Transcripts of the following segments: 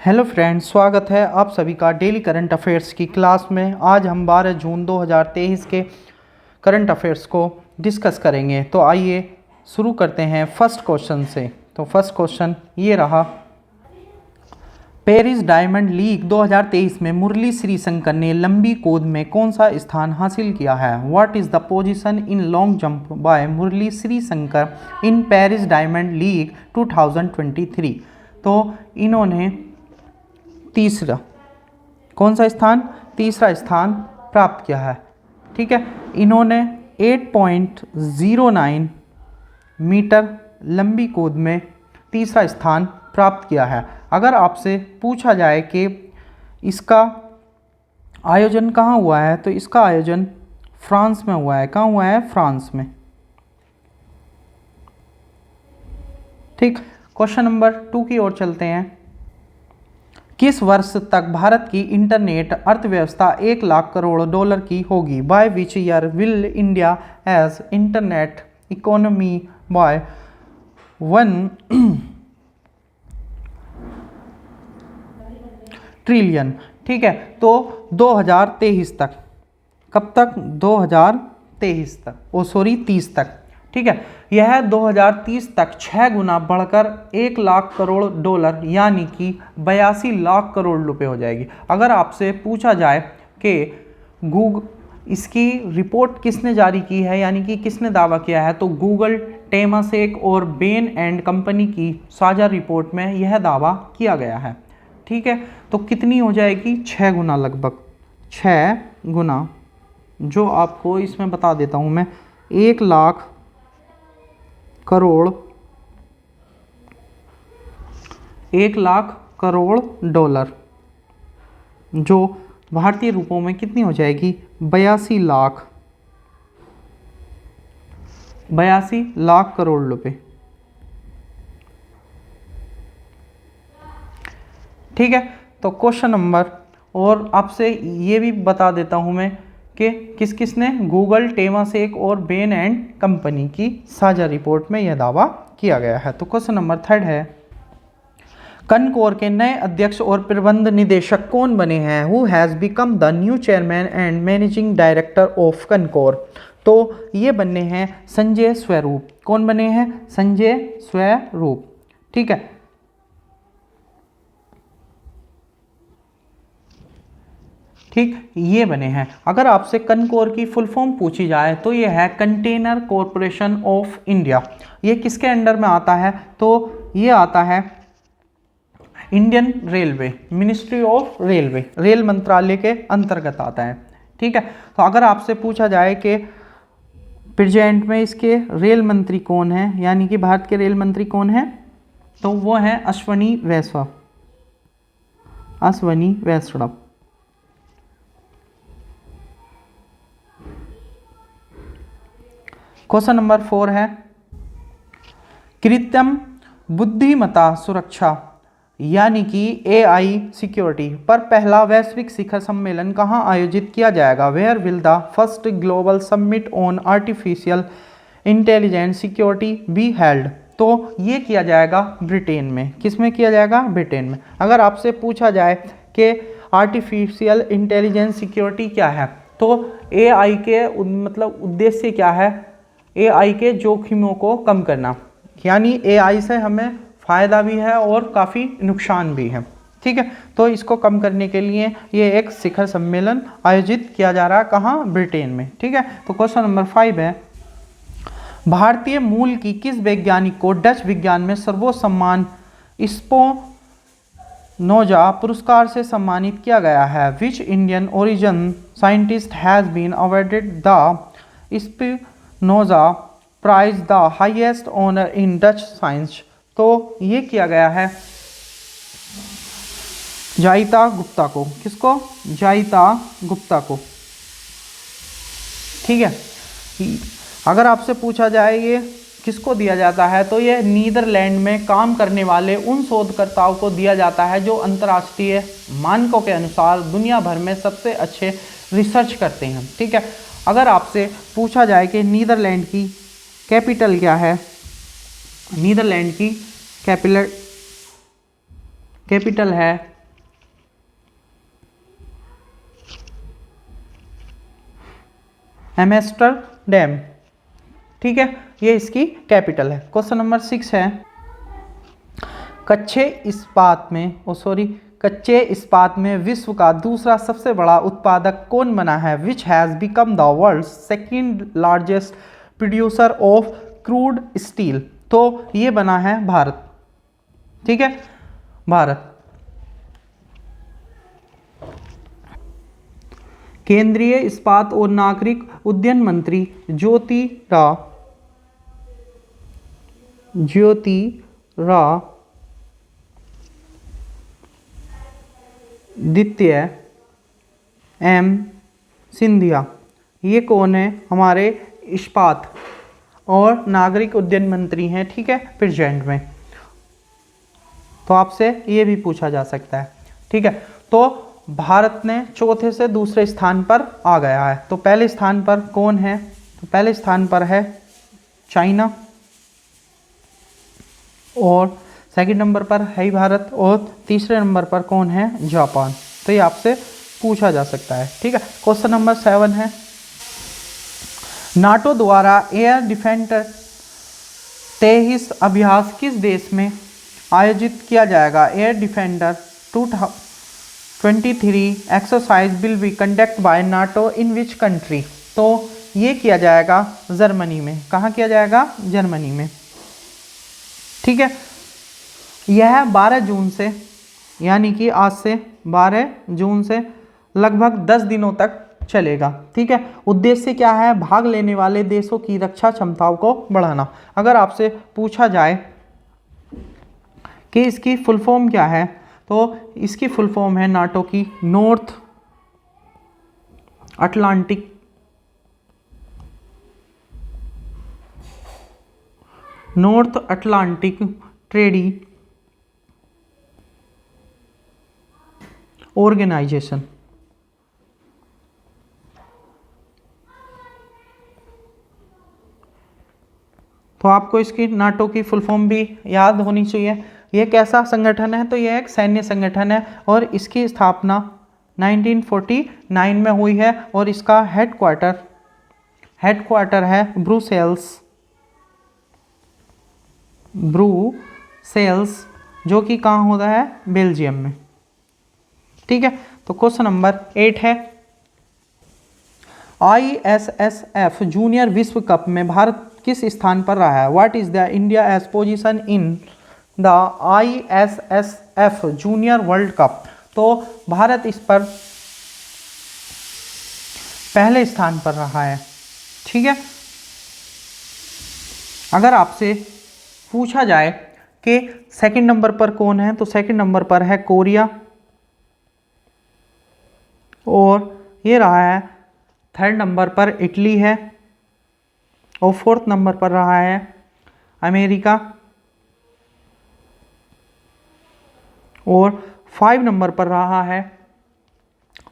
Hello friends, स्वागत है आप सभी का डेली करंट अफेयर्स की क्लास में। आज हम 12 जून 2023 के करंट अफेयर्स को डिस्कस करेंगे। तो आइए शुरू करते हैं फर्स्ट क्वेश्चन से। तो फर्स्ट क्वेश्चन ये रहा, पेरिस डायमंड लीग 2023 में मुरली श्रीशंकर ने लंबी कूद में कौन सा स्थान हासिल किया है? What is the position in long jump by Murali Sreeshankar in Paris Diamond League 2023? तो इन्होंने तीसरा कौन सा स्थान? तीसरा स्थान प्राप्त किया है। ठीक है, इन्होंने 8.09 मीटर लंबी कूद में तीसरा स्थान प्राप्त किया है। अगर आपसे पूछा जाए कि इसका आयोजन कहाँ हुआ है, तो इसका आयोजन फ्रांस में हुआ है। कहाँ हुआ है? फ्रांस में। ठीक, क्वेश्चन नंबर 2 की ओर चलते हैं। किस वर्ष तक भारत की इंटरनेट अर्थव्यवस्था 1 लाख करोड़ डॉलर की होगी? By which year will India's internet economy by 1 trillion? ठीक है, तो 2023 तक। कब तक? 2023 तक, 30 तक। ठीक है, यह 2030 तक 6 गुना बढ़कर 1 लाख करोड़ डॉलर यानी कि 82 लाख करोड़ रुपए हो जाएगी। अगर आपसे पूछा जाए कि इसकी रिपोर्ट किसने जारी की है, यानी कि किसने दावा किया है, तो गूगल, टेमासेक और बेन एंड कंपनी की साझा रिपोर्ट में यह दावा किया गया है। ठीक है, तो कितनी हो जाएगी? 6 गुना, लगभग 6 गुना, जो आपको इसमें बता देता हूं मैं। 1 लाख करोड़, 1 लाख करोड़ डॉलर, जो भारतीय रुपयों में कितनी हो जाएगी? 82 लाख करोड़ रुपए। ठीक है, तो क्वेश्चन नंबर, और आपसे ये भी बता देता हूं मैं कि किस किस ने, गूगल, टेमासेक और बेन एंड कंपनी की साझा रिपोर्ट में यह दावा किया गया है। तो क्वेश्चन नंबर 3 है, कनकोर के नए अध्यक्ष और प्रबंध निदेशक कौन बने हैं? Who has become the new chairman and managing director of Concor? तो ये बने हैं संजय स्वरूप। कौन बने हैं? संजय स्वरूप। ठीक है, ठीक, ये बने हैं। अगर आपसे कनकोर की फुल फॉर्म पूछी जाए तो ये है कंटेनर कॉरपोरेशन ऑफ इंडिया। ये किसके अंडर में आता है? तो ये आता है Indian railway, ministry of railway, rail मंत्रालय के अंतर्गत आता है। ठीक है, तो अगर आपसे पूछा जाए कि प्रेजेंट में इसके रेल मंत्री कौन है, यानी कि भारत के रेल मंत्री कौन है, तो वो है अश्वनी वैष्णव। अश्वनी वैष्णव। क्वेश्चन नंबर 4 है, कृत्रिम बुद्धिमत्ता सुरक्षा यानी कि AI सिक्योरिटी पर पहला वैश्विक शिखर सम्मेलन कहां आयोजित किया जाएगा? Where will the first global summit on artificial intelligence security be held? तो ये किया जाएगा ब्रिटेन में। किस में किया जाएगा? ब्रिटेन में। अगर आपसे पूछा जाए कि आर्टिफिशियल इंटेलिजेंस सिक्योरिटी क्या है, तो AI के मतलब उद्देश्य क्या है? AI के जोखिमों को कम करना, यानी AI से हमें फ़ायदा भी है और काफ़ी नुकसान भी है। ठीक है, तो इसको कम करने के लिए ये एक शिखर सम्मेलन आयोजित किया जा रहा है। कहाँ? ब्रिटेन में। ठीक है, तो क्वेश्चन नंबर 5 है, भारतीय मूल की किस वैज्ञानिक को डच विज्ञान में सर्वोच्च सम्मान स्पिनोजा पुरस्कार से सम्मानित किया गया है? Which Indian origin scientist has been awarded the Spinoza prize, the highest honour in Dutch science? तो ये किया गया है जायिता गुप्ता को। किसको? जायिता गुप्ता को। ठीक है, अगर आपसे पूछा जाए ये किसको दिया जाता है, तो ये नीदरलैंड में काम करने वाले उन शोधकर्ताओं को दिया जाता है जो अंतर्राष्ट्रीय मानकों के अनुसार दुनिया भर में सबसे अच्छे रिसर्च करते हैं। ठीक है, अगर आपसे पूछा जाए कि नीदरलैंड की कैपिटल क्या है, नीदरलैंड की कैपिटल है एम्स्टर्डम, ठीक है, ये इसकी कैपिटल है। क्वेश्चन नंबर 6 है, कच्चे इस्पात में विश्व का दूसरा सबसे बड़ा उत्पादक कौन बना है? Which has become the world second largest producer of crude steel. तो ये बना है भारत, ठीक है, भारत। केंद्रीय इस्पात और नागरिक उड्डयन मंत्री ज्योतिरादित्य एम सिंधिया, ये कौन है? हमारे इस्पात और नागरिक उड्डयन मंत्री हैं, ठीक है, प्रेजेंट में। तो आपसे ये भी पूछा जा सकता है, ठीक है। तो भारत ने चौथे से दूसरे स्थान पर आ गया है। तो पहले स्थान पर कौन है? तो पहले स्थान पर है चाइना, और सेकंड नंबर पर है भारत, और तीसरे नंबर पर कौन है? जापान। तो ये आपसे पूछा जा सकता है, ठीक है। क्वेश्चन नंबर 7 है, नाटो द्वारा एयर डिफेंस तेईस अभ्यास किस देश में आयोजित किया जाएगा? Air defender 2023 exercise will be conduct bye NATO in which country. तो ये किया जाएगा जर्मनी में। कहाँ किया जाएगा? जर्मनी में, ठीक है। यह 12 जून से, यानी कि आज से 12 जून से लगभग 10 दिनों तक चलेगा, ठीक है। उद्देश्य क्या है? भाग लेने वाले देशों की रक्षा क्षमताओं को बढ़ाना। अगर आपसे पूछा जाए कि इसकी फुल फॉर्म क्या है, तो इसकी फुल फॉर्म है नाटो की नॉर्थ अटलांटिक ट्रेडी ऑर्गेनाइजेशन। तो आपको इसकी नाटो की फुल फॉर्म भी याद होनी चाहिए। यह कैसा संगठन है? तो यह एक सैन्य संगठन है, और इसकी स्थापना 1949 में हुई है, और इसका हेडक्वार्टर है ब्रुसेल्स, जो कि कहाँ होता है? बेल्जियम में, ठीक है। तो क्वेश्चन नंबर 8 है, ISSF जूनियर विश्व कप में भारत किस स्थान पर रहा है? What is the India's position in the ISSF junior world cup. तो भारत इस पर पहले स्थान पर रहा है, ठीक है। अगर आपसे पूछा जाए कि सेकंड नंबर पर कौन है, तो सेकंड नंबर पर है कोरिया, और ये रहा है थर्ड नंबर पर इटली है, और फोर्थ नंबर पर रहा है अमेरिका, और 5 नंबर पर रहा है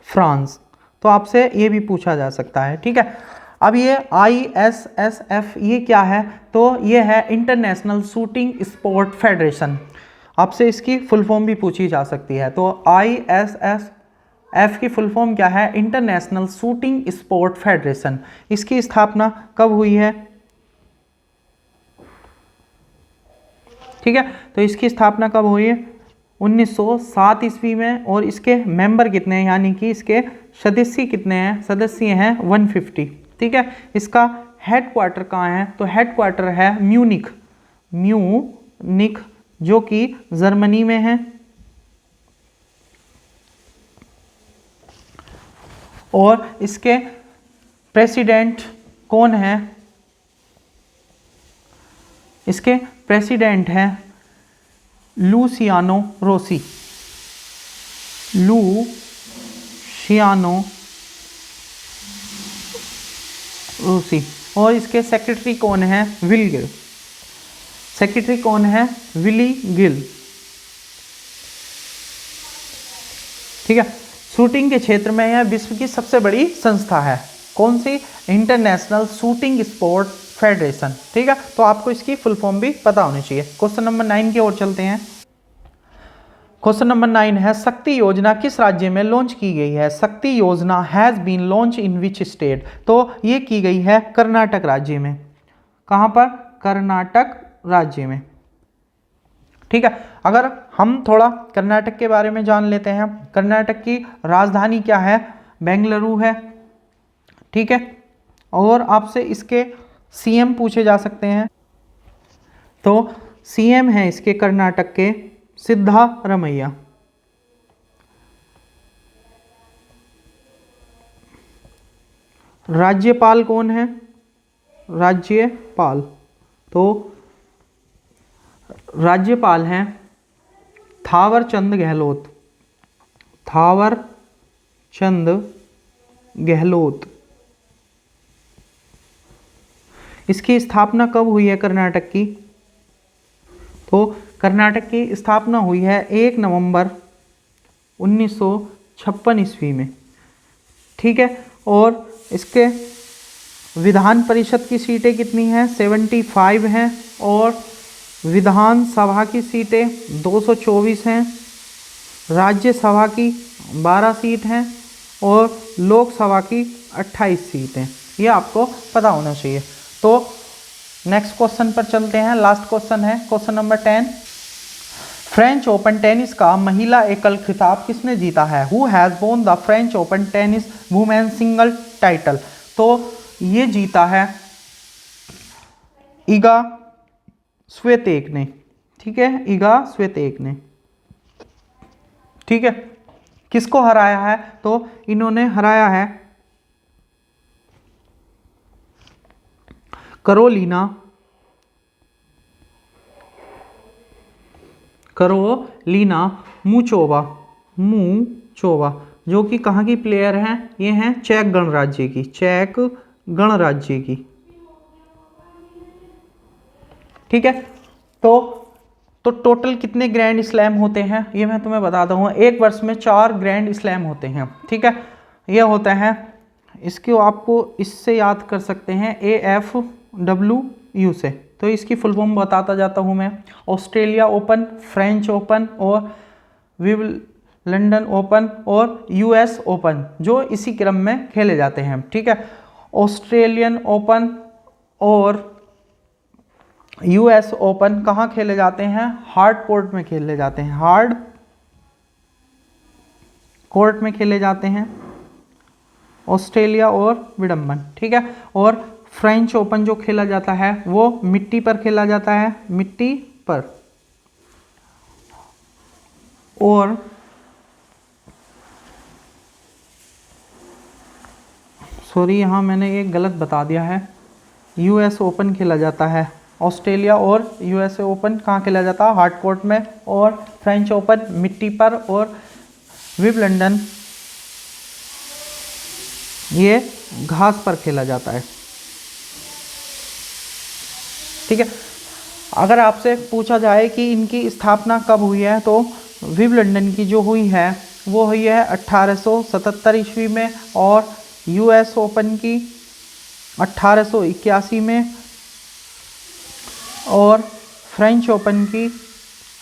फ्रांस। तो आपसे ये भी पूछा जा सकता है, ठीक है। अब ये ISSF ये क्या है? तो ये है इंटरनेशनल शूटिंग स्पोर्ट फेडरेशन। आपसे इसकी फुल फॉर्म भी पूछी जा सकती है। तो ISSF की फुल फॉर्म क्या है? International shooting sport federation. इसकी स्थापना कब हुई है? ठीक है, तो इसकी स्थापना कब हुई है? 1907 ईस्वी में। और इसके मेंबर कितने हैं, यानी कि इसके सदस्य कितने हैं? सदस्य हैं 150, ठीक है। इसका हेडक्वार्टर कहाँ है? तो हेडक्वार्टर है म्यूनिख, जो कि जर्मनी में है। और इसके प्रेसिडेंट कौन है? इसके प्रेसिडेंट हैं लुसियानो रोसी। और इसके सेक्रेटरी कौन है? विली गिल। ठीक है, शूटिंग के क्षेत्र में यह विश्व की सबसे बड़ी संस्था है। कौन सी? International shooting sport federation. ठीक है, तो आपको इसकी फुल फॉर्म भी पता होनी चाहिए। क्वेश्चन नंबर 9 की ओर चलते हैं। क्वेश्चन नंबर 9 है शक्ति योजना किस राज्य में लॉन्च की गई है? Shakti Yojana has been launch in which state? तो ये की गई है कर्नाटक राज्य में। कहां पर? कर्नाटक राज्य में। ठीक है, अगर हम थोड़ा कर्नाटक के बारे में जान लेते हैं। कर्नाटक की राजधानी क्या है? बेंगलुरु है। ठीक है, और आपसे इसके सीएम पूछे जा सकते हैं। तो सीएम है इसके कर्नाटक के सिद्धारमैया। राज्यपाल कौन है? राज्यपाल, तो राज्यपाल हैं थावर चंद गहलोत। थावर चंद गहलोत। इसकी स्थापना कब हुई है कर्नाटक की? तो कर्नाटक की स्थापना हुई है 1 नवंबर 1956 ईस्वी में। ठीक है, और इसके विधान परिषद की सीटें कितनी हैं? 75 हैं, और विधानसभा की सीटें 224 हैं, राज्यसभा की 12 सीट हैं, और लोकसभा की 28 सीट हैं। ये आपको पता होना चाहिए। तो नेक्स्ट क्वेश्चन पर चलते हैं। लास्ट क्वेश्चन है question number 10। French open tennis का महिला एकल खिताब किसने जीता है? Who has won the French open tennis women single title? तो ये जीता है इगा स्वितेक ने। ठीक है, इगा स्वितेक ने। ठीक है, किसको हराया है? तो इन्होंने हराया है करोलिना मुचोवा। जो कि कहाँ की प्लेयर हैं? ये हैं चेक गणराज्य की। चेक गणराज्य की। ठीक है, तो टोटल कितने ग्रैंड स्लैम होते हैं ये मैं तुम्हें बताता हूँ। एक वर्ष में 4 ग्रैंड स्लैम होते हैं। ठीक है, ये होते हैं, इसको आपको इससे याद कर सकते हैं AFWU से। तो इसकी फुल फॉर्म बताता जाता हूँ मैं। ऑस्ट्रेलिया ओपन, फ्रेंच ओपन और लंदन ओपन और US ओपन, जो इसी क्रम में खेले जाते हैं। ठीक है, ऑस्ट्रेलियन ओपन और US ओपन कहाँ खेले जाते हैं? हार्ड कोर्ट में खेले जाते हैं। हार्ड कोर्ट में खेले जाते हैं, ऑस्ट्रेलिया और विडम्बन। ठीक है, और फ्रेंच ओपन जो खेला जाता है वो मिट्टी पर खेला जाता है, मिट्टी पर। और सॉरी, यहाँ मैंने एक गलत बता दिया है। US ओपन खेला जाता है, ऑस्ट्रेलिया और USA ओपन कहाँ खेला जाता है? हार्ड कोर्ट में। और फ्रेंच ओपन मिट्टी पर, और विंबलडन ये घास पर खेला जाता है। ठीक है, अगर आपसे पूछा जाए कि इनकी स्थापना कब हुई है, तो विंबलडन की जो हुई है वो हुई है 1877 ईस्वी में, और US ओपन की 1881 में, और फ्रेंच ओपन की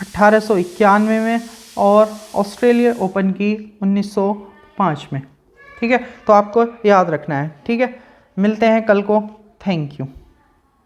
1891 में, और ऑस्ट्रेलिया ओपन की 1905 में। ठीक है, तो आपको याद रखना है। ठीक है, मिलते हैं कल को। Thank you.